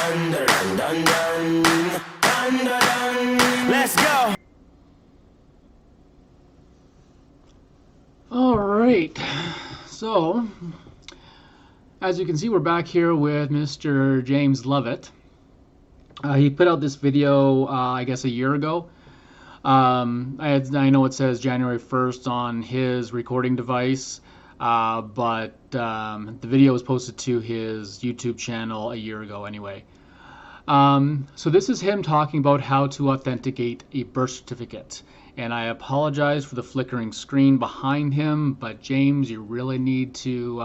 dun dun dun dun dun dun dun. Let's go. All right, so as you can see, we're back here with Mr. James Lovett. He put out this video, I guess, a year ago. I know it says January 1st on his recording device, but the video was posted to his YouTube channel a year ago anyway. So this is him talking about how to authenticate a birth certificate. And I apologize for the flickering screen behind him, but James, you really need to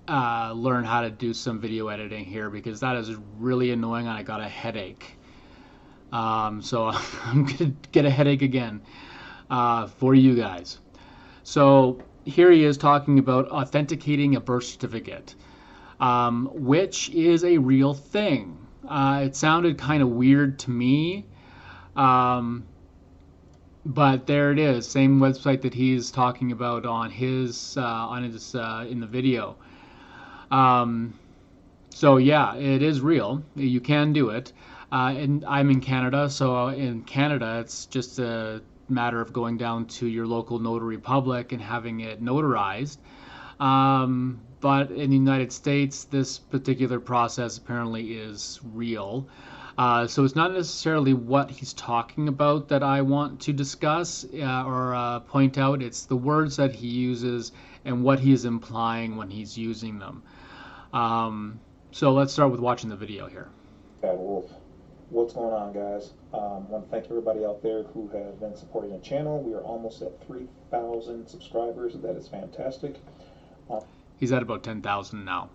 learn how to do some video editing here, because that is really annoying and I got a headache. So I'm gonna get a headache again for you guys. So here he is talking about authenticating a birth certificate, which is a real thing. It sounded kind of weird to me, but there it is, same website that he's talking about on his in the video. So yeah, it is real. You can do it. And I'm in Canada, so in Canada it's just a matter of going down to your local notary public and having it notarized. But in the United States, this particular process apparently is real. So it's not necessarily what he's talking about that I want to discuss or point out. It's the words that he uses and what he is implying when he's using them. So let's start with watching the video here. Bad Wolf. What's going on, guys? I want to thank everybody out there who have been supporting the channel. We are almost at 3,000 subscribers. That is fantastic. He's at about 10,000 now.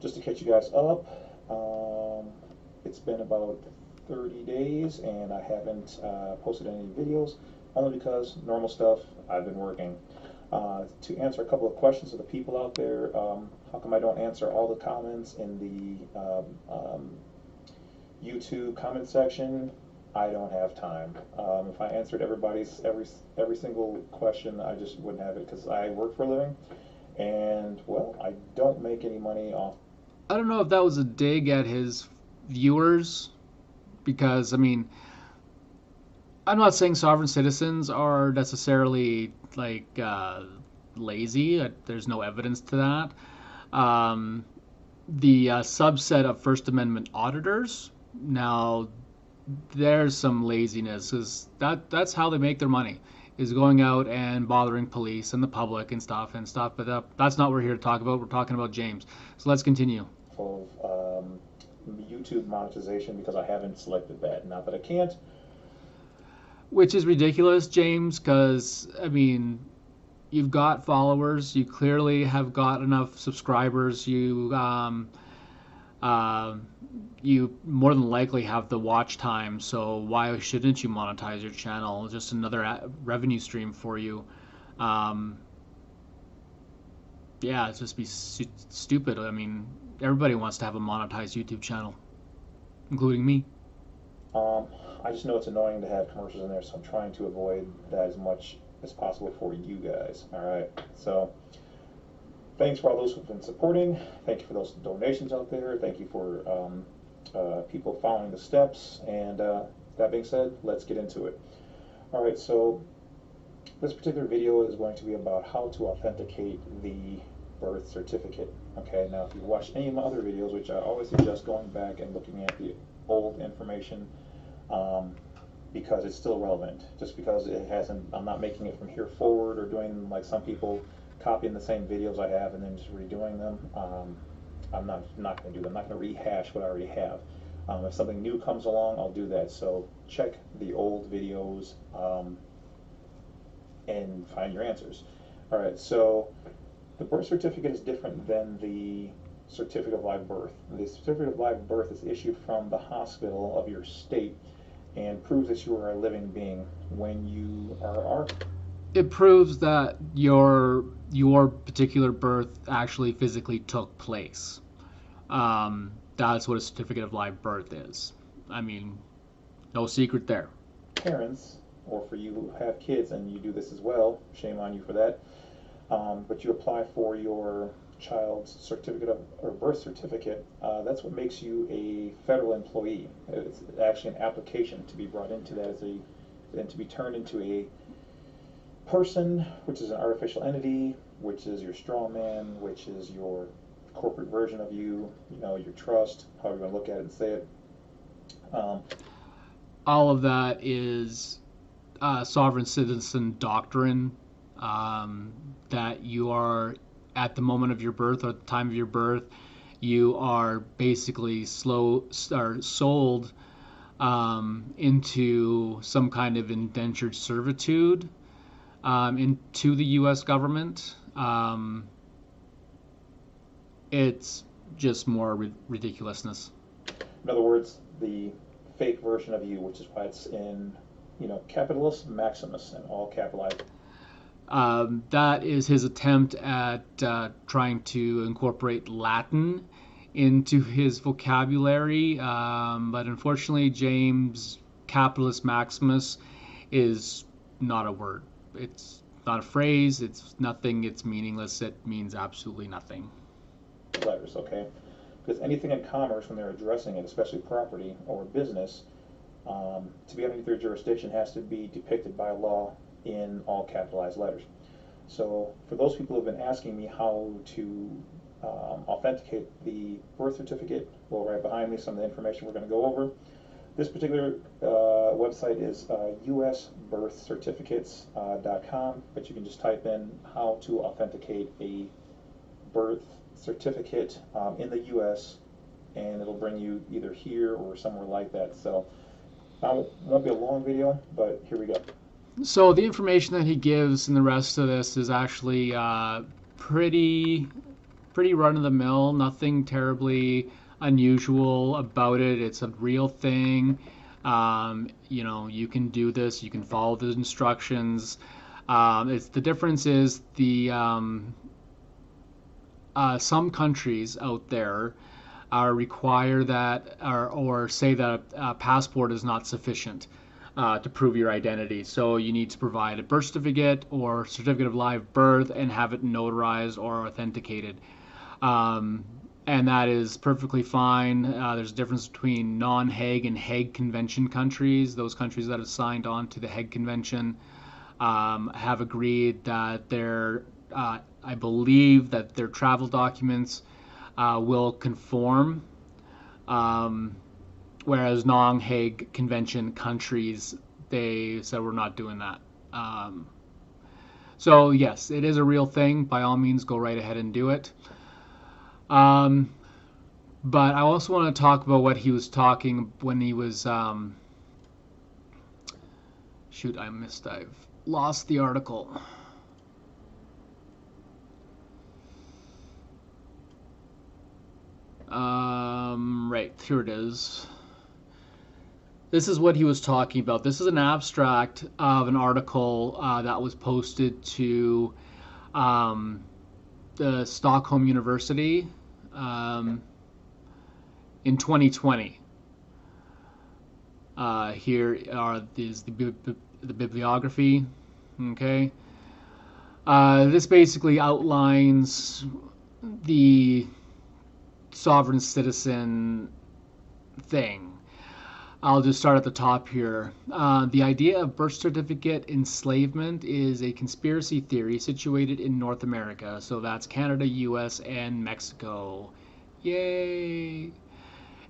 Just to catch you guys up, it's been about 30 days and I haven't posted any videos, only because normal stuff, I've been working. To answer a couple of questions of the people out there, how come I don't answer all the comments in the YouTube comment section? I don't have time. If I answered everybody's every single question, I just wouldn't have it, because I work for a living, and well, I don't make any money off. I don't know if that was a dig at his viewers, because I mean, I'm not saying sovereign citizens are necessarily like lazy. There's no evidence to that. The subset of First Amendment auditors, now there's some laziness, because that's how they make their money, is going out and bothering police and the public and stuff, but that's not what we're here to talk about. We're talking about James. So let's continue. Of YouTube monetization, because I haven't selected that. Not that I can't. Which is ridiculous, James, because I mean, you've got followers, you clearly have got enough subscribers, you more than likely have the watch time, so why shouldn't you monetize your channel? Just another revenue stream for you. Yeah, it's just be stupid. I mean, everybody wants to have a monetized YouTube channel, including me. I just know it's annoying to have commercials in there, so I'm trying to avoid that as much as possible for you guys. Alright, so thanks for all those who've been supporting. Thank you for those donations out there. Thank you for people following the steps. And that being said, let's get into it. Alright, so this particular video is going to be about how to authenticate the birth certificate. Okay, now if you've watched any of my other videos, which I always suggest going back and looking at the old information, because it's still relevant. Just because it hasn't, I'm not making it from here forward or doing like some people, copying the same videos I have and then just redoing them. I'm not going to do that. I'm not going to rehash what I already have. If something new comes along, I'll do that. So check the old videos and find your answers. Alright, so the birth certificate is different than the certificate of live birth. The certificate of live birth is issued from the hospital of your state and proves that you are a living being. When you are it proves that your particular birth actually physically took place. That's what a certificate of live birth is. I mean, no secret there. Parents, or for you who have kids and you do this as well, shame on you for that, but you apply for your child's certificate of, or birth certificate, that's what makes you a federal employee. It's actually an application to be brought into that and to be turned into a person, which is an artificial entity, which is your straw man, which is your corporate version of you, your trust, however you want to look at it and say it. All of that is sovereign citizen doctrine, that you are, at the moment of your birth or at the time of your birth, you are basically sold into some kind of indentured servitude into the U.S. government. It's just more ridiculousness. In other words, the fake version of you, which is why it's in, Capitalist Maximus and all capitalized. That is his attempt at trying to incorporate Latin into his vocabulary, but unfortunately, James Capitalist Maximus is not a word. It's not a phrase. It's nothing. It's meaningless. It means absolutely nothing. Letters, okay? Because anything in commerce, when they're addressing it, especially property or business, to be underneath their jurisdiction has to be depicted by law in all capitalized letters. So for those people who have been asking me how to authenticate the birth certificate, well, right behind me, some of the information we're going to go over. This particular website is usbirthcertificates.com, but you can just type in how to authenticate a birth certificate in the U.S., and it'll bring you either here or somewhere like that. So it won't be a long video, but here we go. So the information that he gives in the rest of this is actually pretty run-of-the-mill, nothing terribly unusual about it. It's a real thing. You can do this. You can follow the instructions. The difference is some countries out there require that or say that a passport is not sufficient to prove your identity. So you need to provide a birth certificate or certificate of live birth and have it notarized or authenticated. And that is perfectly fine. There's a difference between non-Hague and Hague Convention countries. Those countries that have signed on to the Hague Convention have agreed that I believe that their travel documents will conform, whereas non-Hague Convention countries, they said we're not doing that. So yes, it is a real thing. By all means, go right ahead and do it. But I also want to talk about what he was talking when he was, I've lost the article. Right, here it is. This is what he was talking about. This is an abstract of an article that was posted to the Stockholm University in 2020. Here is the bibliography. Okay. This basically outlines the sovereign citizen thing. I'll just start at the top here. The idea of birth certificate enslavement is a conspiracy theory situated in North America. So that's Canada, US, and Mexico. Yay!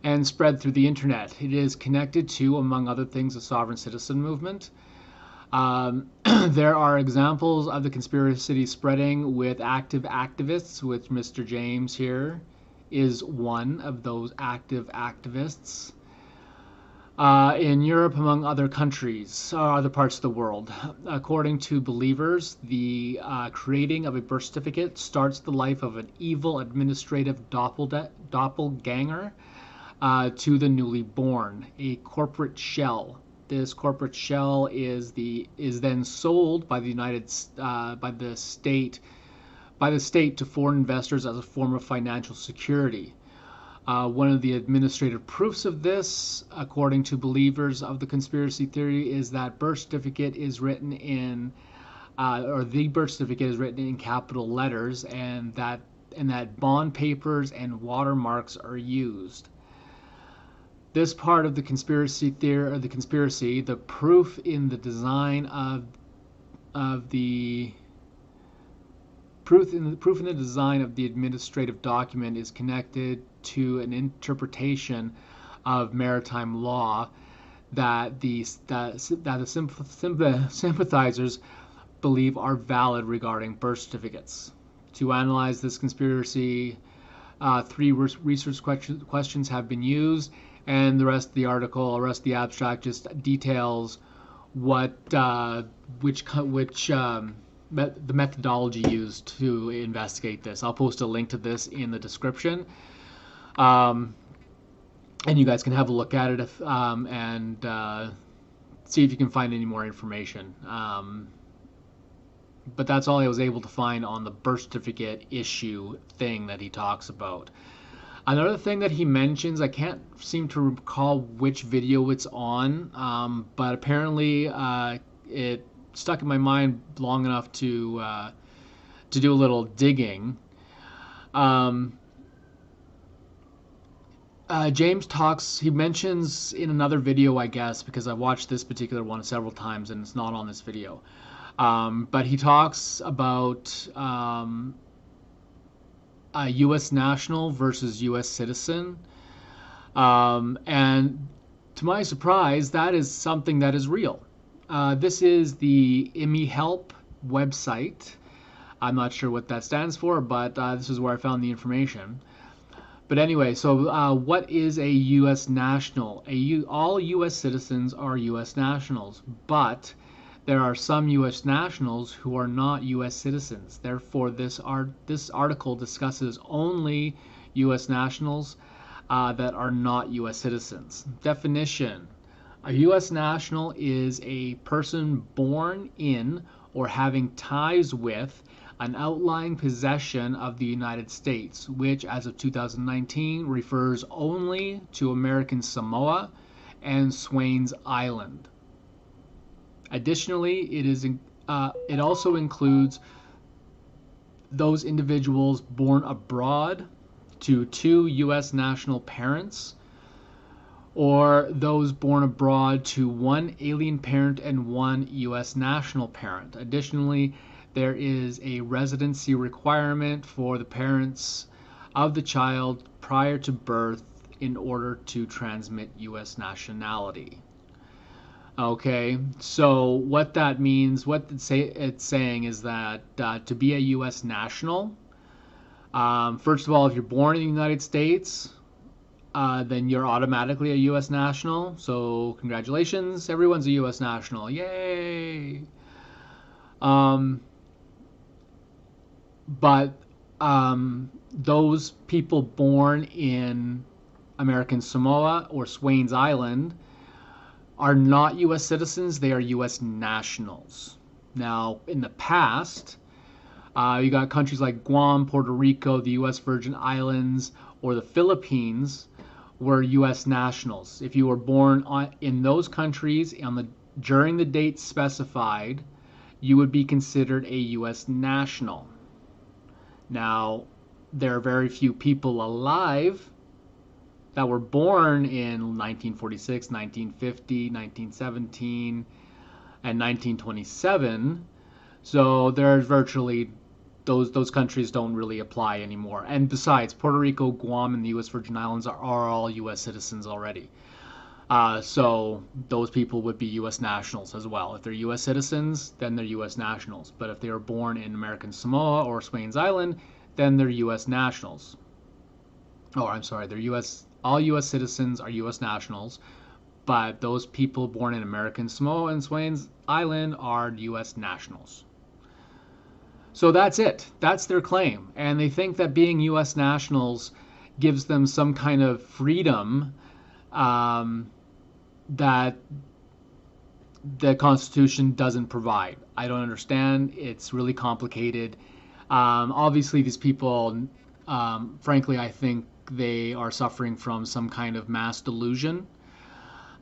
And spread through the internet. It is connected to, among other things, the sovereign citizen movement. There are examples of the conspiracy spreading with active activists, which Mr. James here is one of those active activists. In Europe, among other countries, other parts of the world. According to believers, the creating of a birth certificate starts the life of an evil administrative doppelganger to the newly born, a corporate shell. This corporate shell is then sold by the state to foreign investors as a form of financial security. One of the administrative proofs of this, according to believers of the conspiracy theory, is that birth certificate is written in, the birth certificate is written in capital letters, and that that bond papers and watermarks are used. This part of the conspiracy theory, or the proof in the design of the proof in the design of the administrative document is connected to an interpretation of maritime law that the sympathizers believe are valid regarding birth certificates. To analyze this conspiracy, 3 research questions have been used, and the rest of the article, the rest of the abstract, just details the methodology used to investigate this. I'll post a link to this in the description, and you guys can have a look at it and see if you can find any more information. But that's all I was able to find on the birth certificate issue thing that he talks about. Another thing that he mentions, I can't seem to recall which video it's on, but apparently it stuck in my mind long enough to do a little digging. James talks, he mentions in another video, I guess, because I watched this particular one several times and it's not on this video. But he talks about a U.S. national versus U.S. citizen. And to my surprise, that is something that is real. This is the IMI Help website. I'm not sure what that stands for, but this is where I found the information. But anyway, so what is a U.S. national? All U.S. citizens are U.S. nationals, but there are some U.S. nationals who are not U.S. citizens. Therefore, this article discusses only U.S. nationals that are not U.S. citizens. Definition: a U.S. national is a person born in or having ties with an outlying possession of the United States, which as of 2019 refers only to American Samoa and Swains Island. Additionally, it also includes those individuals born abroad to 2 U.S. national parents, or those born abroad to 1 alien parent and 1 U.S. national parent. Additionally, there is a residency requirement for the parents of the child prior to birth in order to transmit U.S. nationality. Okay, so what that means, what it's saying is that to be a U.S. national, first of all, if you're born in the United States, then you're automatically a U.S. national. So congratulations, everyone's a U.S. national. Yay! But those people born in American Samoa or Swains Island are not U.S. citizens, they are U.S. nationals. Now, in the past, you got countries like Guam, Puerto Rico, the U.S. Virgin Islands, or the Philippines were U.S. nationals. If you were born in those countries during the date specified, you would be considered a U.S. national. Now, there are very few people alive that were born in 1946, 1950, 1917, and 1927. So there's virtually those countries don't really apply anymore. And besides, Puerto Rico, Guam, and the U.S. Virgin Islands are all U.S. citizens already. So those people would be U.S. nationals as well. If they're U.S. citizens, then they're U.S. nationals. But if they were born in American Samoa or Swains Island, then they're U.S. nationals. Oh, I'm sorry, all U.S. citizens are U.S. nationals, but those people born in American Samoa and Swains Island are U.S. nationals. So that's it. That's their claim. And they think that being U.S. nationals gives them some kind of freedom that the Constitution doesn't provide. I don't understand. It's really complicated. Obviously, these people, frankly, I think they are suffering from some kind of mass delusion.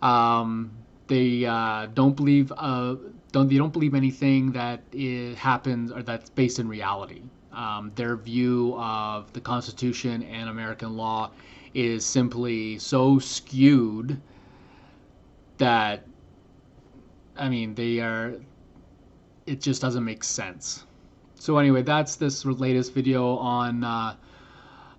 They don't believe anything that happens or that's based in reality. Their view of the Constitution and American law is simply so skewed that, I mean, it just doesn't make sense. So anyway, that's this latest video on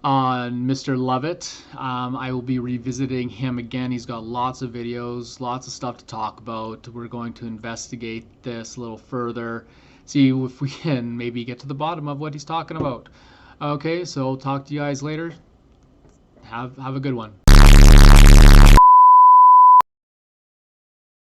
Mr. Lovett. I will be revisiting him again. He's got lots of videos, lots of stuff to talk about. We're going to investigate this a little further, see if we can maybe get to the bottom of what he's talking about. Okay, so I'll talk to you guys later. Have a good one.